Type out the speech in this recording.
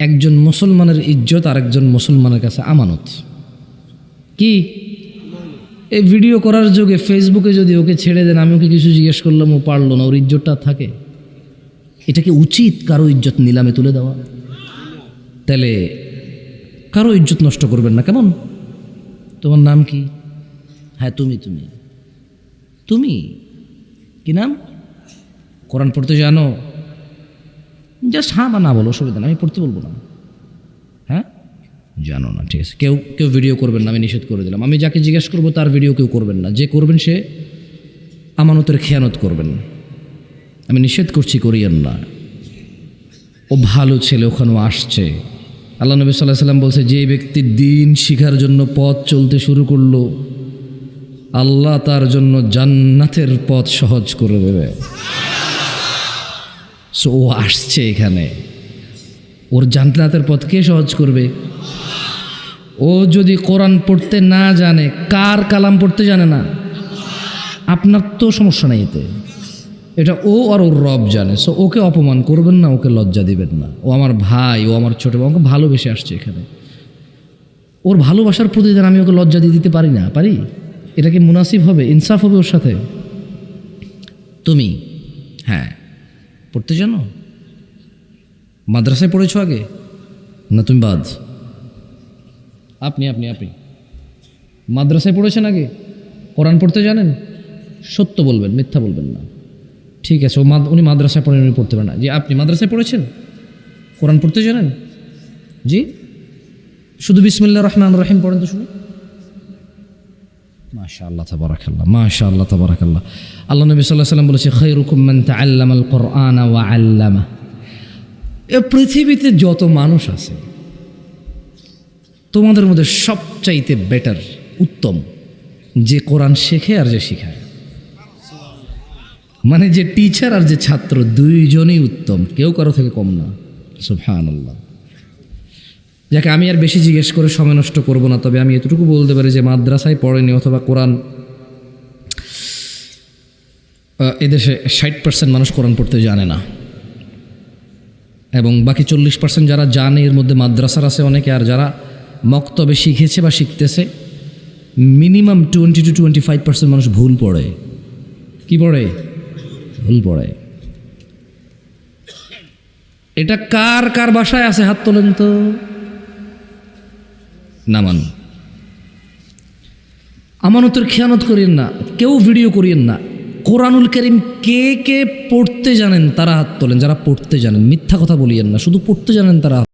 একজন মুসলমানের ইজ্জত আরেকজন মুসলমানের কাছে আমানত। কি এই ভিডিও করার যোগে ফেসবুকে যদি ওকে ছেড়ে দেন, আমি ওকে কিছু জিজ্ঞেস করলাম, ও পারলো না, ওর ইজ্জতটা থাকে। এটা কি উচিত কারো ইজ্জত নিলামে তুলে দেওয়া? তাহলে কারো ইজ্জত নষ্ট করবেন না, কেমন? তোমার নাম কি? হ্যাঁ তুমি তুমি তুমি কি নাম? কোরআন পড়তে জানো? জাস্ট হ্যাঁ বা না বলো, অসুবিধা না, আমি পড়তে বলবো না। হ্যাঁ জানো না, ঠিক আছে। কেউ কেউ ভিডিও করবেন না, আমি নিষেধ করে দিলাম। আমি যাকে জিজ্ঞেস করবো তার ভিডিও কেউ করবেন না। যে করবেন সে আমানতের খেয়ানত করবেন। আমি নিষেধ করছি, করিয়েন না। ও ভালো ছেলে, ওখানেও আসছে। আল্লাহ নবী সাল্লাল্লাহু আলাইহি ওয়াসাল্লাম বলছে, যে ব্যক্তি দিন শিখার জন্য পথ চলতে শুরু করলো, আল্লাহ তার জন্য জান্নাতের পথ সহজ করে দেবে। সো ও আসছে এখানে, ওর জান্নাতের পথ কে সহজ করবে? ও যদি কোরআন পড়তে না জানে, কার কালাম পড়তে জানে না, আপনার তো সমস্যা নেই এতে। এটা ও আর ওর রব জানে। সো ওকে অপমান করবেন না, ওকে লজ্জা দিবেন না। ও আমার ভাই, ও আমার ছোট ভাই, ওকে ভালোবেসে আসছে এখানে। ওর ভালোবাসার প্রতিদান আমি ওকে লজ্জা দিয়ে দিতে পারি না? পারি? এটা কি মুনাসিব হবে? ইনসাফ হবে ওর সাথে? তুমি হ্যাঁ পড়তে জানো? মাদ্রাসায় পড়েছো আগে না তুমি বাদ? আপনি আপনি আপনি মাদ্রাসায় পড়েছেন আগে? কোরআন পড়তে জানেন? সত্য বলবেন, মিথ্যা বলবেন না। ঠিক আছে, উনি মাদ্রাসায় পড়েন, উনি পড়তে পারেন না। জি আপনি মাদ্রাসায় পড়েছেন? কোরআন পড়তে জানেন? জি শুধু বিসমিল্লাহির রহমানির রহিম পড়েন তো শুনি। মাশাআল্লাহ তাবারাকাল্লাহ, মাশাআল্লাহ তাবারাকাল্লাহ। আল্লাহ নবী সাল্লাল্লাহু আলাইহি ওয়াসাল্লাম বলেছে, খায়রুকুম মান তাআল্লামাল কুরআনা ওয়া আল্লামা। এই পৃথিবীতে যত মানুষ আছে, তোমাদের মধ্যে সবচাইতে বেটার, উত্তম, যে কোরআন শেখে আর যে শিখায়। মানে যে টিচার আর যে ছাত্র, দুইজনই উত্তম, কেউ কারো থেকে কম না। সুবহানাল্লাহ। যাকে আমি আর বেশি জিজ্ঞেস করে সময় নষ্ট করব না, তবে আমি এতটুকু বলতে পারি যে মাদ্রাসায় পড়েনি অথবা কোরআন, এদেশে 60% মানুষ কোরআন পড়তে জানে না, এবং বাকি 40% যারা জানে, এর মধ্যে মাদ্রাসার আছে অনেকে, আর যারা মক্তবে শিখেছে বা শিখতেছে, মিনিমাম 20 to 25% মানুষ ভুল পড়ে। কি পড়ে? ভুল পড়ে। এটা কার কার বাসায় আছে? হাত তোলেন তো। নামান। আমানতের খেয়ানত করিয়েন না, কেউ ভিডিও করিয়েন না। কোরআনুল কারীম কে কে পড়তে জানেন তারা হাত তোলেন। যারা পড়তে জানেন, মিথ্যা কথা বলিয়েন না, শুধু পড়তে জানেন তারা।